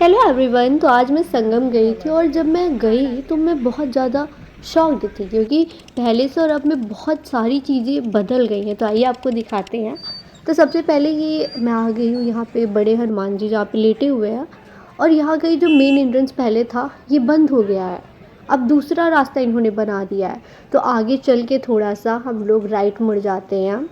Hello everyone. तो आज मैं संगम गई थी और जब मैं गई तो मैं बहुत ज़्यादा शॉक्ड थी क्योंकि पहले से और अब में बहुत सारी चीज़ें बदल गई हैं। तो आइए आपको दिखाते हैं। तो सबसे पहले ये मैं आ गई हूँ यहाँ पे बड़े हनुमान जी जहाँ पे लेटे हुए हैं। और यहाँ का ये जो मेन एंट्रेंस पहले था ये बंद हो गया है। अब दूसरा रास्ता इन्होंने बना दिया है। तो आगे चल के थोड़ा सा हम लोग राइट मुड़ जाते हैं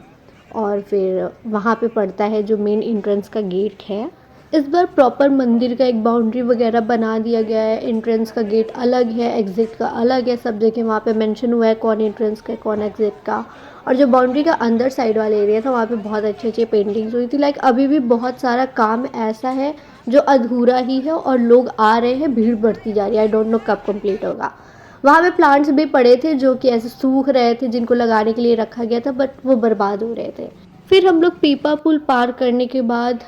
और फिर वहाँ पे पड़ता है जो मेन एंट्रेंस का गेट है। इस बार प्रॉपर मंदिर का एक बाउंड्री वगैरह बना दिया गया है। एंट्रेंस का गेट अलग है, एग्ज़िट का अलग है। सब जगह वहाँ पे मेंशन हुआ है कौन एंट्रेंस का कौन एग्ज़िट का। और जो बाउंड्री का अंदर साइड वाला एरिया था वहाँ पे बहुत अच्छी अच्छी पेंटिंग्स हुई थी। लाइक अभी भी बहुत सारा काम ऐसा है जो अधूरा ही है और लोग आ रहे हैं, भीड़ बढ़ती जा रही है। आई डोंट नो कब कंप्लीट होगा। वहाँ पे प्लांट्स भी पड़े थे जो कि ऐसे सूख रहे थे, जिनको लगाने के लिए रखा गया था, बट वो बर्बाद हो रहे थे। फिर हम लोग पीपा पुल पार करने के बाद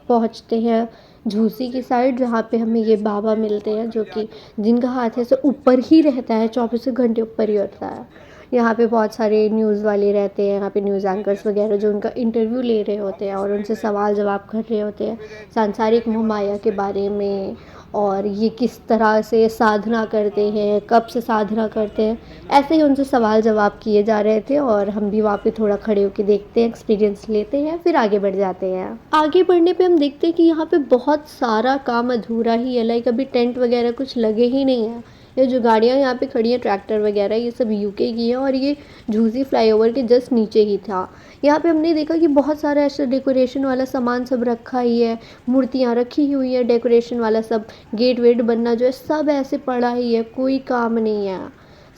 पहुंचते हैं झूसी की साइड, जहाँ पे हमें ये बाबा मिलते हैं जो कि जिनका हाथ ऐसे ऊपर ही रहता है, 24 घंटे ऊपर ही होता है। यहाँ पे बहुत सारे न्यूज़ वाले रहते हैं, यहाँ पे न्यूज़ एंकर्स वगैरह जो उनका इंटरव्यू ले रहे होते हैं और उनसे सवाल जवाब कर रहे होते हैं सांसारिक मोह माया के बारे में। और ये किस तरह से साधना करते हैं, कब से साधना करते हैं, ऐसे ही उनसे सवाल जवाब किए जा रहे थे। और हम भी वहाँ पे थोड़ा खड़े होकर देखते हैं, एक्सपीरियंस लेते हैं, फिर आगे बढ़ जाते हैं। आगे बढ़ने पे हम देखते हैं कि यहाँ पे बहुत सारा काम अधूरा ही है। लाइक अभी टेंट वगैरह कुछ लगे ही नहीं है। ये जो गाड़ियाँ यहाँ पे खड़ी हैं, ट्रैक्टर वगैरह, ये सब यूके की है और ये झूसी फ्लाईओवर के जस्ट नीचे ही था। यहाँ पे हमने देखा कि बहुत सारा ऐसा डेकोरेशन वाला सामान सब रखा ही है, मूर्तियाँ रखी हुई है, डेकोरेशन वाला सब, गेट वेट बनना जो है सब ऐसे पड़ा ही है, कोई काम नहीं है,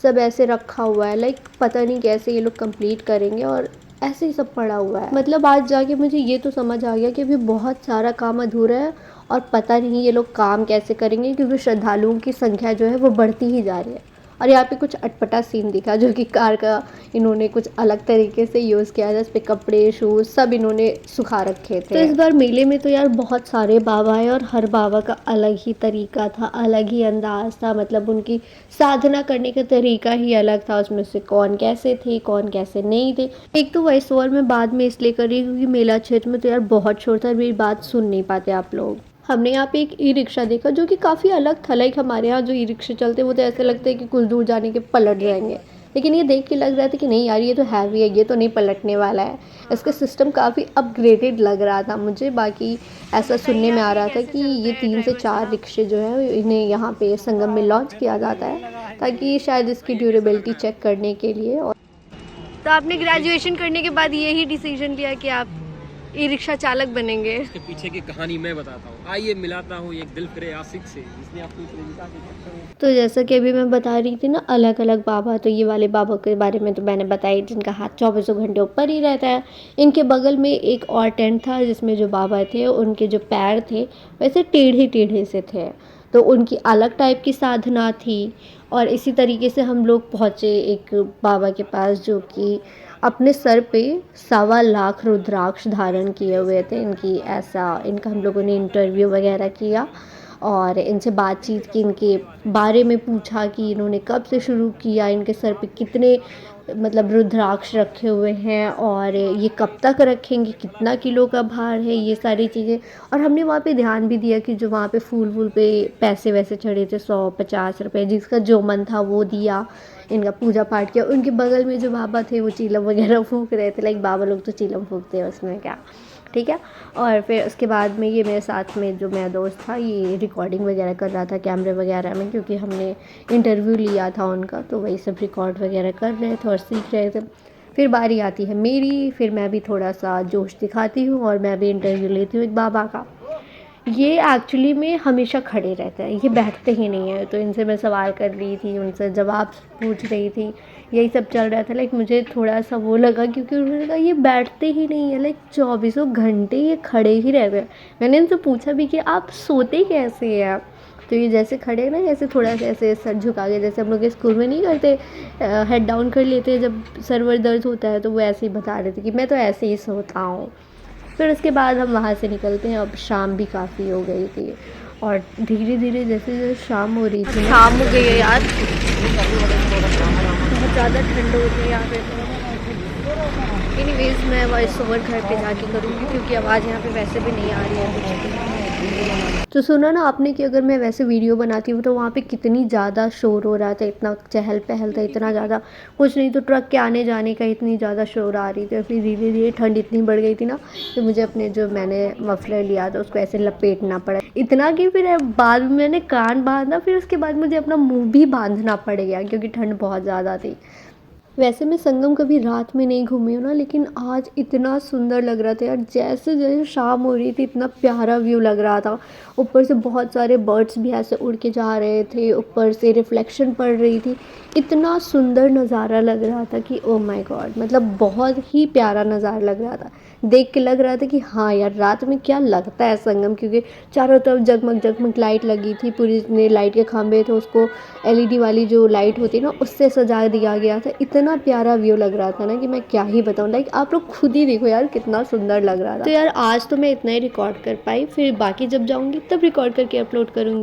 सब ऐसे रखा हुआ है। लाइक पता नहीं कैसे ये लोग कंप्लीट करेंगे और ऐसे ही सब पड़ा हुआ है। मतलब आज जाके मुझे ये तो समझ आ गया कि अभी बहुत सारा काम अधूरा है और पता नहीं ये लोग काम कैसे करेंगे, क्योंकि श्रद्धालुओं की संख्या जो है वो बढ़ती ही जा रही है। और यहाँ पे कुछ अटपटा सीन दिखा जो कि कार का इन्होंने कुछ अलग तरीके से यूज़ किया है। इस पे कपड़े शूज़ सब इन्होंने सुखा रखे थे। तो इस बार मेले में तो यार बहुत सारे बाबा है और हर बाबा का अलग ही तरीका था, अलग ही अंदाज था। मतलब उनकी साधना करने का तरीका ही अलग था। उसमें से कौन कैसे थे, कौन कैसे नहीं थे। एक तो वॉइस ओवर में बाद में इसलिए कर रही है क्योंकि मेला क्षेत्र में तो यार बहुत शोर था, मेरी बात सुन नहीं पाते आप लोग। हमने यहाँ पे एक ई रिक्शा देखा जो कि काफ़ी अलग था। लाइक हमारे यहाँ जो ई रिक्शा चलते हैं वो तो ऐसे लगता है कि कुछ दूर जाने के पलट जाएंगे, लेकिन ये देख के लग रहा था कि नहीं यार ये तो हैवी है, ये तो नहीं पलटने वाला है। इसका सिस्टम काफ़ी अपग्रेडेड लग रहा था मुझे। बाकी ऐसा सुनने में आ रहा था कि ये 3 से 4 रिक्शे जो है इन्हें यहाँ पे संगम में लॉन्च किया जाता है ताकि शायद इसकी ड्यूरेबिलिटी चेक करने के लिए। और तो आपने ग्रेजुएशन करने के बाद यही डिसीजन लिया कि आप ई रिक्शा चालक बनेंगे? इसके पीछे की कहानी मैं बताता हूँ। आइए मिलाता हूँ एक दिल फिरे आशिक से, जिसने आपको प्रेमिका के चक्कर में। तो जैसा कि अभी मैं बता रही थी ना, अलग अलग बाबा, तो ये वाले बाबा के बारे में तो मैंने बताई जिनका हाथ 24 घंटे ऊपर ही रहता है। इनके बगल में एक और टेंट था जिसमें जो बाबा थे उनके जो पैर थे वैसे टेढ़े टेढ़े से थे, तो उनकी अलग टाइप की साधना थी। और इसी तरीके से हम लोग पहुँचे एक बाबा के पास जो कि अपने सर पे 1.25 लाख रुद्राक्ष धारण किए हुए थे। इनका हम लोगों ने इंटरव्यू वगैरह किया और इनसे बातचीत की, इनके बारे में पूछा कि इन्होंने कब से शुरू किया, इनके सर पे कितने मतलब रुद्राक्ष रखे हुए हैं और ये कब तक रखेंगे, कितना किलो का भार है, ये सारी चीज़ें। और हमने वहाँ पे ध्यान भी दिया कि जो वहाँ पे फूल वूल पे पैसे वैसे चढ़े थे, 100-50 रुपये, जिसका जो मन था वो दिया, इनका पूजा पाठ किया। उनके बगल में जो बाबा थे वो चीलम वगैरह फूंक रहे थे। लाइक बाबा लोग तो चीलम फूंकते हैं, उसमें क्या, ठीक है। और फिर उसके बाद में ये मेरे साथ में जो मेरा दोस्त था ये रिकॉर्डिंग वगैरह कर रहा था कैमरे वगैरह में, क्योंकि हमने इंटरव्यू लिया था उनका, तो वही सब रिकॉर्ड वगैरह कर रहे थे और सीख रहे थे। फिर बारी आती है मेरी, फिर मैं भी थोड़ा सा जोश दिखाती हूँ और मैं भी इंटरव्यू लेती हूँ एक बाबा का। ये एक्चुअली में हमेशा खड़े रहते हैं, ये बैठते ही नहीं है। तो इनसे मैं सवाल कर रही थी, उनसे जवाब पूछ रही थी, यही सब चल रहा था। लाइक मुझे थोड़ा सा वो लगा क्योंकि उन्होंने कहा ये बैठते ही नहीं है, लाइक 24 घंटे ये खड़े ही रहते हैं। मैंने इनसे पूछा भी कि आप सोते कैसे हैं? तो ये जैसे खड़े ना, ऐसे थोड़ा सा ऐसे सर झुका के, जैसे हम लोग स्कूल में नहीं करते, हेड डाउन कर लेते हैं जब सर्वर दर्द होता है, तो वो ऐसे ही बता रहे थे कि मैं तो ऐसे ही सोता हूँ। फिर उसके बाद हम वहाँ से निकलते हैं। अब शाम भी काफ़ी हो गई थी और धीरे धीरे जैसे जैसे शाम हो रही थी, शाम हो गई है यार, बहुत ज़्यादा ठंड हो रही है यहाँ पे। एनीवेज मैं वॉइस ओवर घर पे जाके करूँगी क्योंकि आवाज़ यहाँ पे वैसे भी नहीं आ रही है कुछ भी। तो सुना ना आपने कि अगर मैं वैसे वीडियो बनाती हूँ तो वहाँ पे कितनी ज़्यादा शोर हो रहा था, इतना चहल पहल था, इतना ज़्यादा कुछ नहीं तो ट्रक के आने जाने का इतनी ज़्यादा शोर आ रही थी। फिर धीरे धीरे ठंड इतनी बढ़ गई थी ना कि मुझे अपने जो मैंने मफलर लिया था उसको ऐसे लपेटना पड़ा, इतना कि फिर बाद में मैंने कान बांधा, फिर उसके बाद मुझे अपना मुंह भी बांधना पड़ गया क्योंकि ठंड बहुत ज़्यादा थी। वैसे मैं संगम कभी रात में नहीं घूमी हूँ ना, लेकिन आज इतना सुंदर लग रहा था यार, जैसे जैसे शाम हो रही थी इतना प्यारा व्यू लग रहा था। ऊपर से बहुत सारे बर्ड्स भी ऐसे उड़ के जा रहे थे, ऊपर से रिफ्लेक्शन पड़ रही थी, इतना सुंदर नज़ारा लग रहा था कि ओ माय गॉड, मतलब बहुत ही प्यारा नज़ारा लग रहा था। देख के लग रहा था कि हाँ यार, रात में क्या लगता है संगम, क्योंकि चारों तरफ जगमग जगमग लाइट लगी थी, पूरी जितने लाइट के खंभे थे उसको एलईडी वाली जो लाइट होती है ना उससे सजा दिया गया था। इतना प्यारा व्यू लग रहा था ना कि मैं क्या ही बताऊँ, लाइक आप लोग खुद ही देखो यार कितना सुंदर लग रहा था। तो यार आज तो मैं इतना ही रिकॉर्ड कर पाई, फिर बाकी जब जाऊँगी तब रिकॉर्ड करके अपलोड करूँगी।